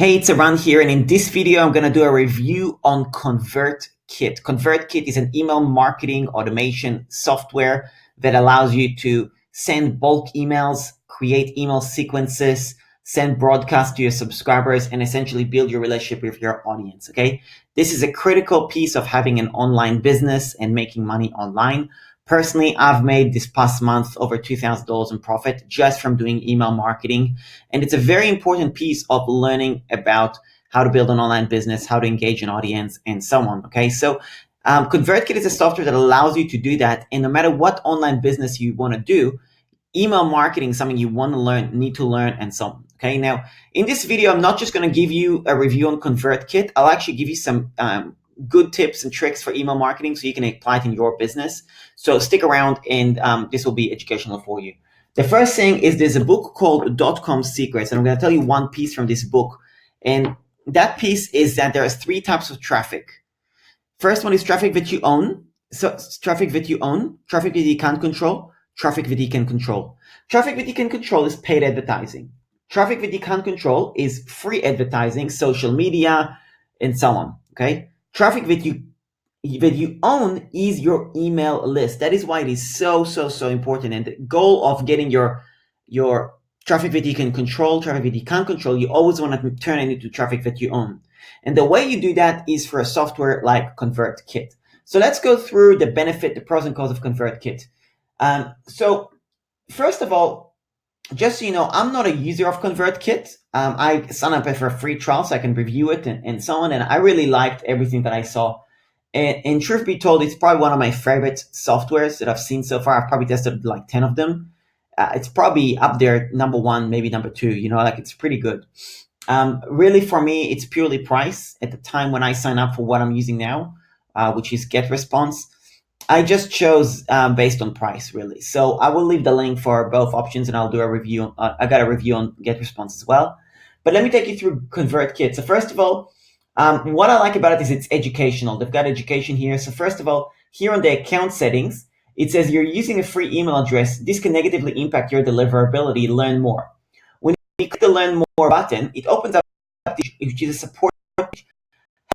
Hey, it's Eran here, and in this video, I'm going to do a review on ConvertKit. ConvertKit is an email marketing automation software that allows you to send bulk emails, create email sequences, send broadcasts to your subscribers, and essentially build your relationship with your audience, okay? This is a critical piece of having an online business and making money online. Personally, I've made this past month over $2,000 in profit just from doing email marketing. And it's a very important piece of learning about how to build an online business, how to engage an audience, and so on. Okay, so ConvertKit is a software that allows you to do that. And no matter what online business you want to do, email marketing is something you want to learn, need to learn, and so on. Okay, now in this video, I'm not just going to give you a review on ConvertKit. I'll actually give you some good tips and tricks for email marketing so you can apply it in your business. So stick around, and this will be educational for you. The first thing is there's a book called .com Secrets, and I'm going to tell you one piece from this book. And that piece is that there are three types of traffic. First one is traffic that you own. So traffic that you own, traffic that you can't control, traffic that you can control. Traffic that you can control is paid advertising. Traffic that you can't control is free advertising, social media, and so on. Okay. Traffic that you own is your email list. That is why it is so important. And the goal of getting your traffic that you can control, traffic that you can't control, you always want to turn it into traffic that you own. And the way you do that is for a software like ConvertKit. So let's go through the benefit, the pros and cons of ConvertKit. So first of all, just so you know, I'm not a user of ConvertKit. I signed up for a free trial so I can review it and so on. And I really liked everything that I saw. And truth be told, it's probably one of my favorite softwares that I've seen so far. I've probably tested like 10 of them. It's probably up there, number one, maybe number two, like it's pretty good. Really, for me, it's purely price. At the time when I sign up for what I'm using now, which is GetResponse, I just chose based on price, really. So I will leave the link for both options, and I'll do a review. I got a review on GetResponse as well. But let me take you through ConvertKit. So first of all, what I like about it is it's educational. They've got education here. So first of all, here on the account settings, it says you're using a free email address. This can negatively impact your deliverability. Learn more. When you click the Learn More button, it opens up, which is a support page,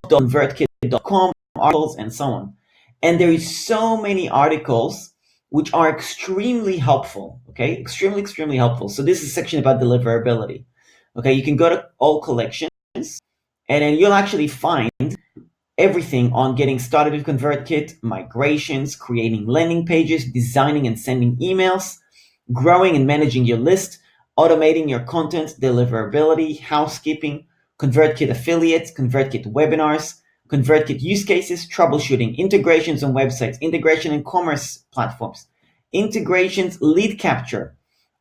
ConvertKit.com, articles, and so on. And there is so many articles which are extremely helpful, okay? Extremely helpful. So this is a section about deliverability. Okay, you can go to all collections, and then you'll actually find everything on getting started with ConvertKit, migrations, creating landing pages, designing and sending emails, growing and managing your list, automating your content, deliverability, housekeeping, ConvertKit affiliates, ConvertKit webinars, ConvertKit use cases, troubleshooting, integrations on websites, integration in commerce platforms, integrations, lead capture,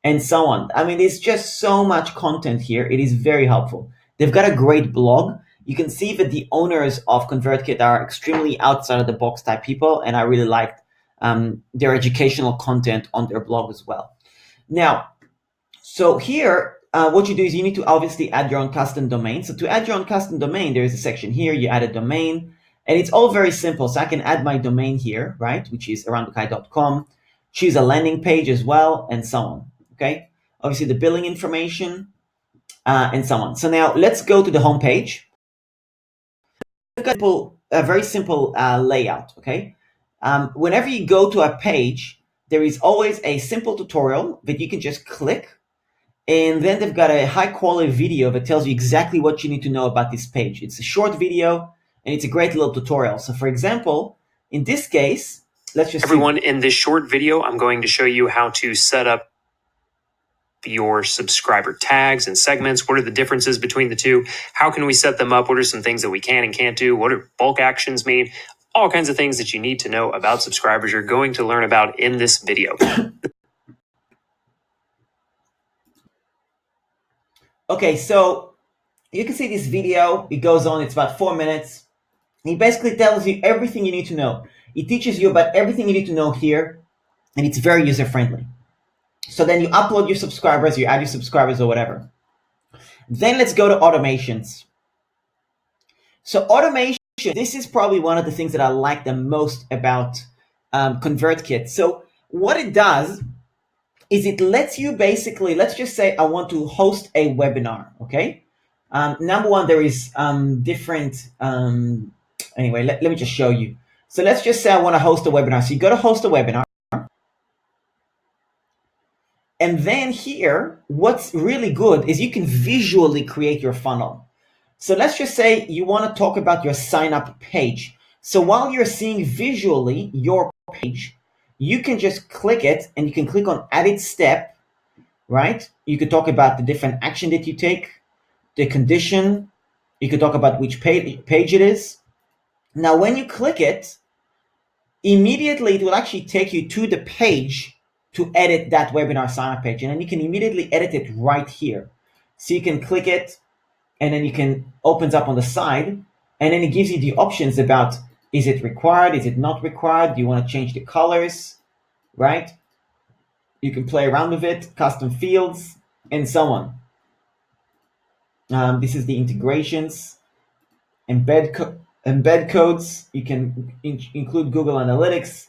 and so on. I mean, there's just so much content here. It is very helpful. They've got a great blog. You can see that the owners of ConvertKit are extremely outside of the box type people, and I really liked their educational content on their blog as well. Now, so here, what you do is you need to obviously add your own custom domain. So to add your own custom domain, there is a section here. You add a domain, and it's all very simple. So I can add my domain here, right, which is eranbucai.com, choose a landing page as well, and so on. Okay, obviously the billing information, and so on. So now let's go to the home page. We've got a very simple layout. Okay, whenever you go to a page, there is always a simple tutorial that you can just click. And then they've got a high quality video that tells you exactly what you need to know about this page. It's a short video, and it's a great little tutorial. So for example, in this case, let's just Everyone, in this short video, I'm going to show you how to set up your subscriber tags and segments. What are the differences between the two? How can we set them up? What are some things that we can and can't do? What do bulk actions mean? All kinds of things that you need to know about subscribers you're going to learn about in this video. Okay, so you can see this video. It goes on. It's about 4 minutes. It basically tells you everything you need to know. It teaches you about everything you need to know here, and it's very user-friendly. So then you upload your subscribers, you add your subscribers or whatever. Then let's go to automations. So automation, this is probably one of the things that I like the most about ConvertKit. So what it does is it lets you basically, let's just say I want to host a webinar, okay? Number one, there is different. Anyway, let me just show you. So let's just say I want to host a webinar. So you go to host a webinar. And then here, what's really good is you can visually create your funnel. So let's just say you want to talk about your sign up page. So while you're seeing visually your page, you can just click it and you can click on added step, right? You could talk about the different action that you take, the condition. You could talk about which page it is. Now, when you click it, immediately it will actually take you to the page to edit that webinar sign up page. And then you can immediately edit it right here. So you can click it and then you can opens up on the side and then it gives you the options about, is it required? Is it not required? Do you want to change the colors, right? You can play around with it, custom fields, and so on. This is the integrations, embed codes. You can include Google Analytics,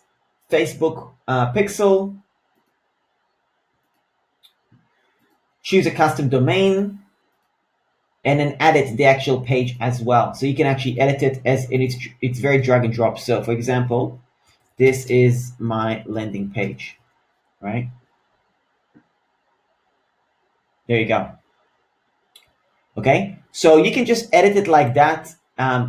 Facebook Pixel, choose a custom domain, and then edit the actual page as well. So you can actually edit it as it's very drag and drop. So for example, this is my landing page, right? There you go. Okay, so you can just edit it like that.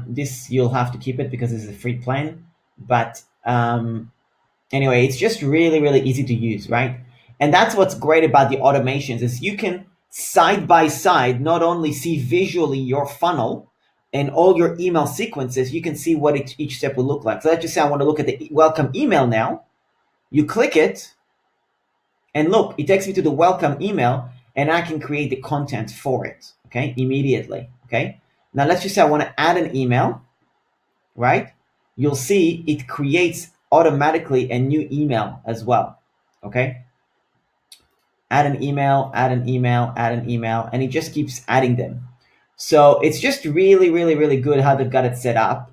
This you'll have to keep it because this is a free plan. But anyway, it's just really, really easy to use, right? And that's what's great about the automations is you can side by side not only see visually your funnel and all your email sequences, you can see what each step will look like. So let's just say I want to look at the welcome email now. You click it and look, it takes me to the welcome email and I can create the content for it, okay, immediately, okay? Now let's just say I want to add an email, right? You'll see it creates automatically a new email as well, okay? Add an email, add an email, add an email, and it just keeps adding them. So it's just really, really, really good how they've got it set up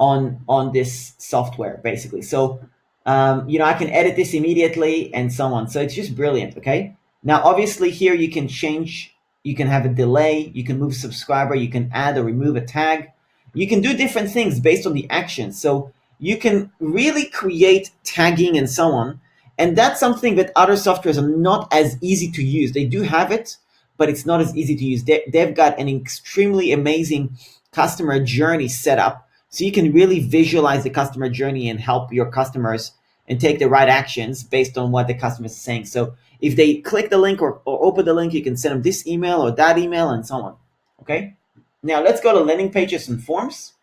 on this software, basically. So, I can edit this immediately and so on. So it's just brilliant, okay? Now, obviously here you can change, you can have a delay, you can move subscriber, you can add or remove a tag. You can do different things based on the action. So you can really create tagging and so on. And that's something that other softwares are not as easy to use. They do have it, but it's not as easy to use. They've got an extremely amazing customer journey set up. So you can really visualize the customer journey and help your customers and take the right actions based on what the customer is saying. So if they click the link or open the link, you can send them this email or that email and so on. Okay. Now let's go to landing pages and forms.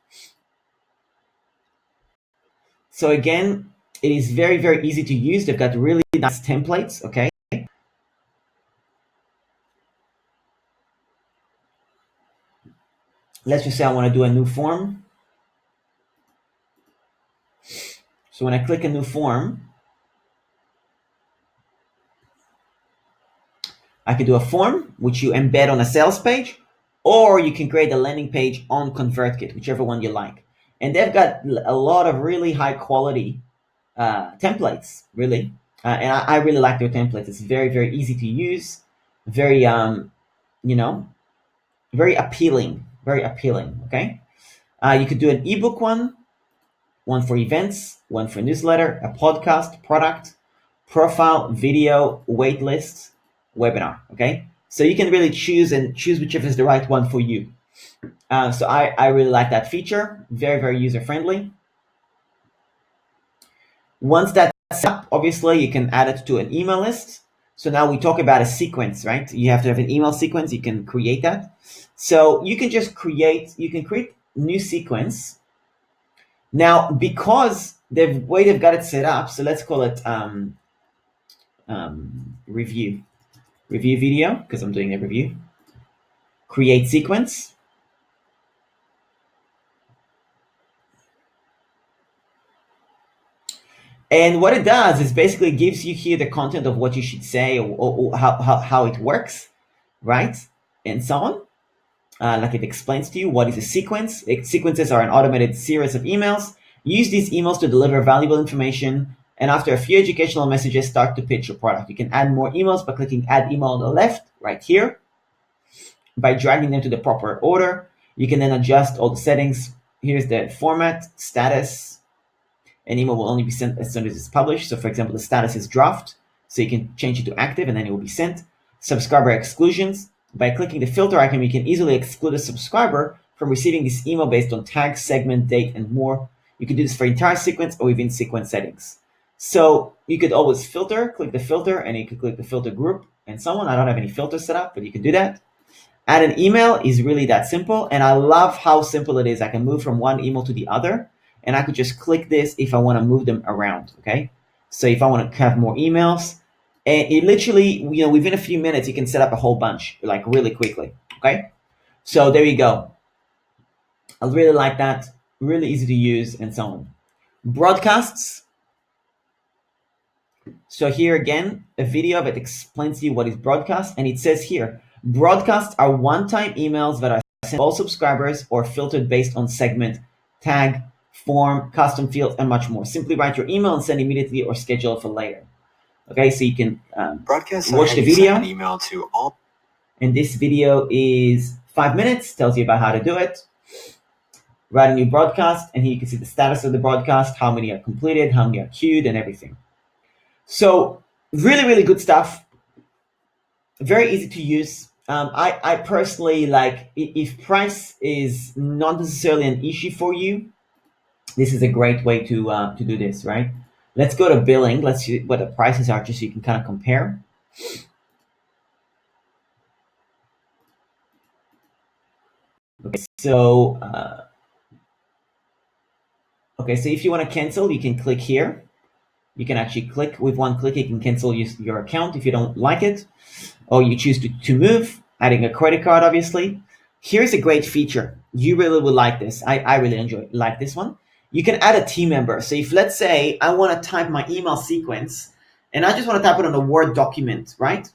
So again, it is very, very easy to use. They've got really nice templates. Okay. Let's just say I want to do a new form. So when I click a new form, I can do a form, which you embed on a sales page, or you can create a landing page on ConvertKit, whichever one you like. And they've got a lot of really high quality templates, really. And I really like their templates. It's very, very easy to use, very, very appealing, okay? You could do an ebook one for events, one for newsletter, a podcast, product, profile, video, wait list, webinar, okay? So you can really choose whichever is the right one for you. So I really like that feature, very, very user-friendly. Once that's up, obviously you can add it to an email list. So now we talk about a sequence, right? You have to have an email sequence, you can create that. So you can just create new sequence. Now, because the way they've got it set up, so let's call it review video, because I'm doing a review. Create sequence. And what it does is basically gives you here the content of what you should say or how it works, right? And so on. Like it explains to you what is a sequence. Sequences are an automated series of emails. Use these emails to deliver valuable information. And after a few educational messages, start to pitch your product. You can add more emails by clicking add email on the left, right here. by dragging them to the proper order. You can then adjust all the settings. Here's the format, status. An email will only be sent as soon as it's published. So for example, the status is draft. So you can change it to active and then it will be sent. Subscriber exclusions. By clicking the filter icon, you can easily exclude a subscriber from receiving this email based on tag, segment, date, and more. You can do this for entire sequence or within sequence settings. So you could always filter, click the filter, and you could click the filter group and so on. I don't have any filters set up, but you can do that. Add an email is really that simple. And I love how simple it is. I can move from one email to the other. And I could just click this if I want to move them around, okay? So if I want to have more emails, and it literally, within a few minutes, you can set up a whole bunch, like really quickly, okay? So there you go. I really like that. Really easy to use and so on. Broadcasts. So here again, a video that explains to you what is broadcast. And it says here, broadcasts are one-time emails that are sent to all subscribers or filtered based on segment, tag, form, custom fields, and much more. Simply write your email and send immediately or schedule it for later. Okay, so you can watch the video. An email to all. And this video is 5 minutes, tells you about how to do it. Write a new broadcast, and here you can see the status of the broadcast, how many are completed, how many are queued, and everything. So really, really good stuff. Very easy to use. I personally like, if price is not necessarily an issue for you, this is a great way to do this, right? Let's go to billing. Let's see what the prices are, just so you can kind of compare. Okay, so so if you want to cancel, you can click here. You can actually click with one click. You can cancel your account if you don't like it, or you choose to move, adding a credit card, obviously. Here's a great feature. You really will like this. I really like this one. You can add a team member. So if, let's say, I want to type my email sequence and I just want to type it on a Word document, right?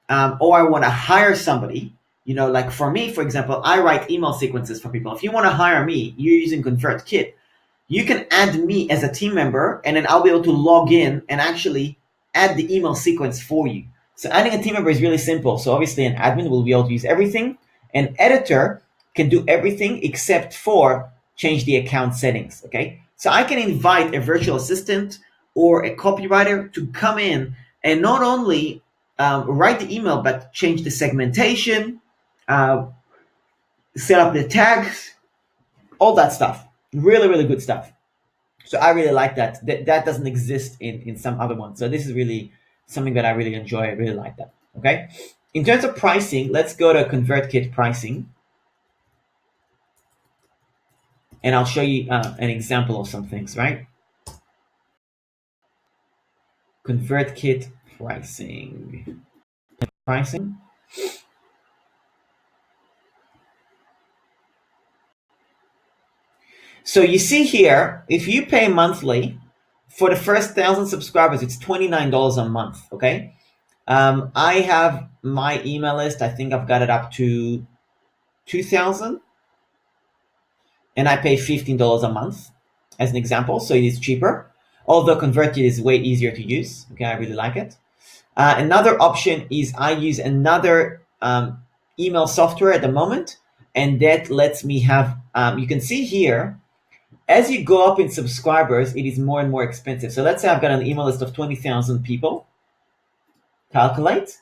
Or I want to hire somebody, like for me, for example, I write email sequences for people. If you want to hire me, you're using ConvertKit, you can add me as a team member, and then I'll be able to log in and actually add the email sequence for you. So adding a team member is really simple. So obviously an admin will be able to use everything. An editor can do everything except for change the account settings, okay? So I can invite a virtual assistant or a copywriter to come in and not only write the email, but change the segmentation, set up the tags, all that stuff. Really, really good stuff. So I really like that. That doesn't exist in some other ones. So this is really something that I really enjoy. I really like that, okay? In terms of pricing, let's go to ConvertKit pricing. And I'll show you an example of some things, right? ConvertKit pricing. So you see here, if you pay monthly, for the first 1,000 subscribers, it's $29 a month, okay? I have my email list. I think I've got it up to 2,000. And I pay $15 a month as an example. So it is cheaper. Although ConvertKit is way easier to use. Okay, I really like it. Another option is I use another email software at the moment. And that lets me have, you can see here, as you go up in subscribers, it is more and more expensive. So let's say I've got an email list of 20,000 people. Calculate.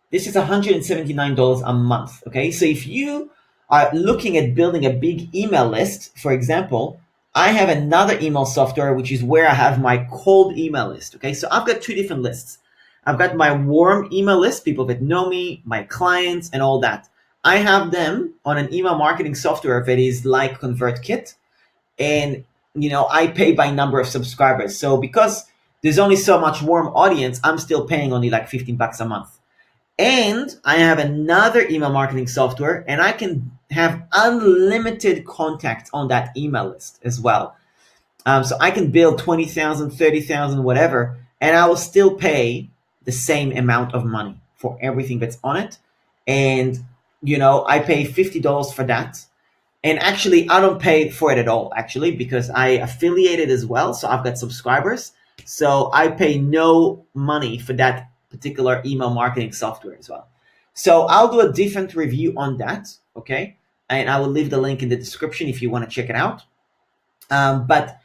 This is $179 a month, okay? So if you are looking at building a big email list, for example, I have another email software, which is where I have my cold email list, okay? So I've got two different lists. I've got my warm email list, people that know me, my clients, and all that. I have them on an email marketing software that is like ConvertKit. And, I pay by number of subscribers. So because there's only so much warm audience, I'm still paying only like $15 a month. And I have another email marketing software, and I can have unlimited contacts on that email list as well. So I can build 20,000, 30,000, whatever, and I will still pay the same amount of money for everything that's on it. And, I pay $50 for that. And actually, I don't pay for it at all, actually, because I affiliated as well. So I've got subscribers. So I pay no money for that particular email marketing software as well. So I'll do a different review on that, okay? And I will leave the link in the description if you want to check it out. But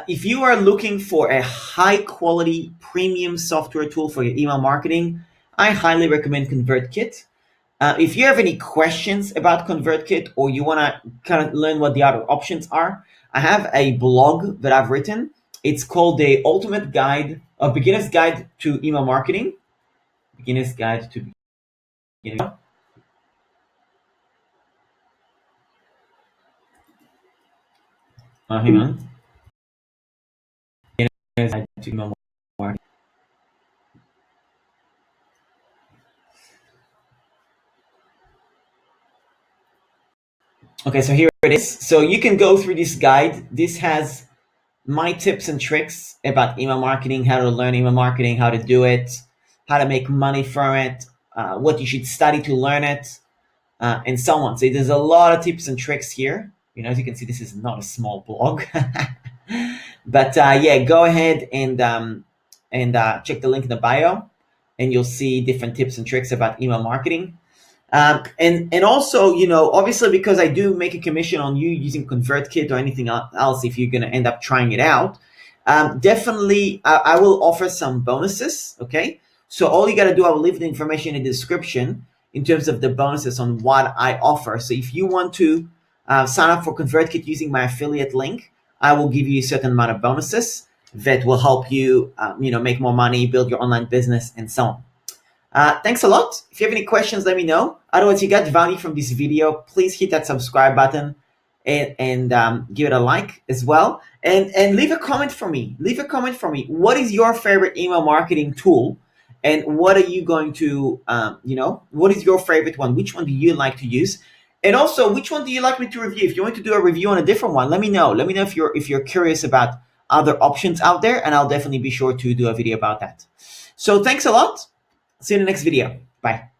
if you are looking for a high quality premium software tool for your email marketing, I highly recommend ConvertKit. If you have any questions about ConvertKit or you want to kind of learn what the other options are, I have a blog that I've written. It's called the Ultimate Guide, a Beginner's Guide to Email Marketing. Beginner's Guide to Email. Hang on. Beginner's Guide to Email Marketing. Okay, so here it is. So you can go through this guide. This has my tips and tricks about email marketing, how to learn email marketing, how to do it, how to make money from it, what you should study to learn it, and so on. So there's a lot of tips and tricks here. You know, as you can see, this is not a small blog. But yeah, go ahead and check the link in the bio, and you'll see different tips and tricks about email marketing. And also, you know, obviously because I do make a commission on you using ConvertKit or anything else, if you're going to end up trying it out, definitely I will offer some bonuses. Okay. So all you got to do, I will leave the information in the description in terms of the bonuses on what I offer. So if you want to sign up for ConvertKit using my affiliate link, I will give you a certain amount of bonuses that will help you, you know, make more money, build your online business, and so on. Thanks a lot. If you have any questions, let me know. Otherwise, you got value from this video, please hit that subscribe button and give it a like as well. And leave a comment for me. Leave a comment for me. What is your favorite email marketing tool? And what are you going to, you know, what is your favorite one? Which one do you like to use? And also, which one do you like me to review? If you want to do a review on a different one, let me know. Let me know if you're curious about other options out there, and I'll definitely be sure to do a video about that. So thanks a lot. See you in the next video. Bye.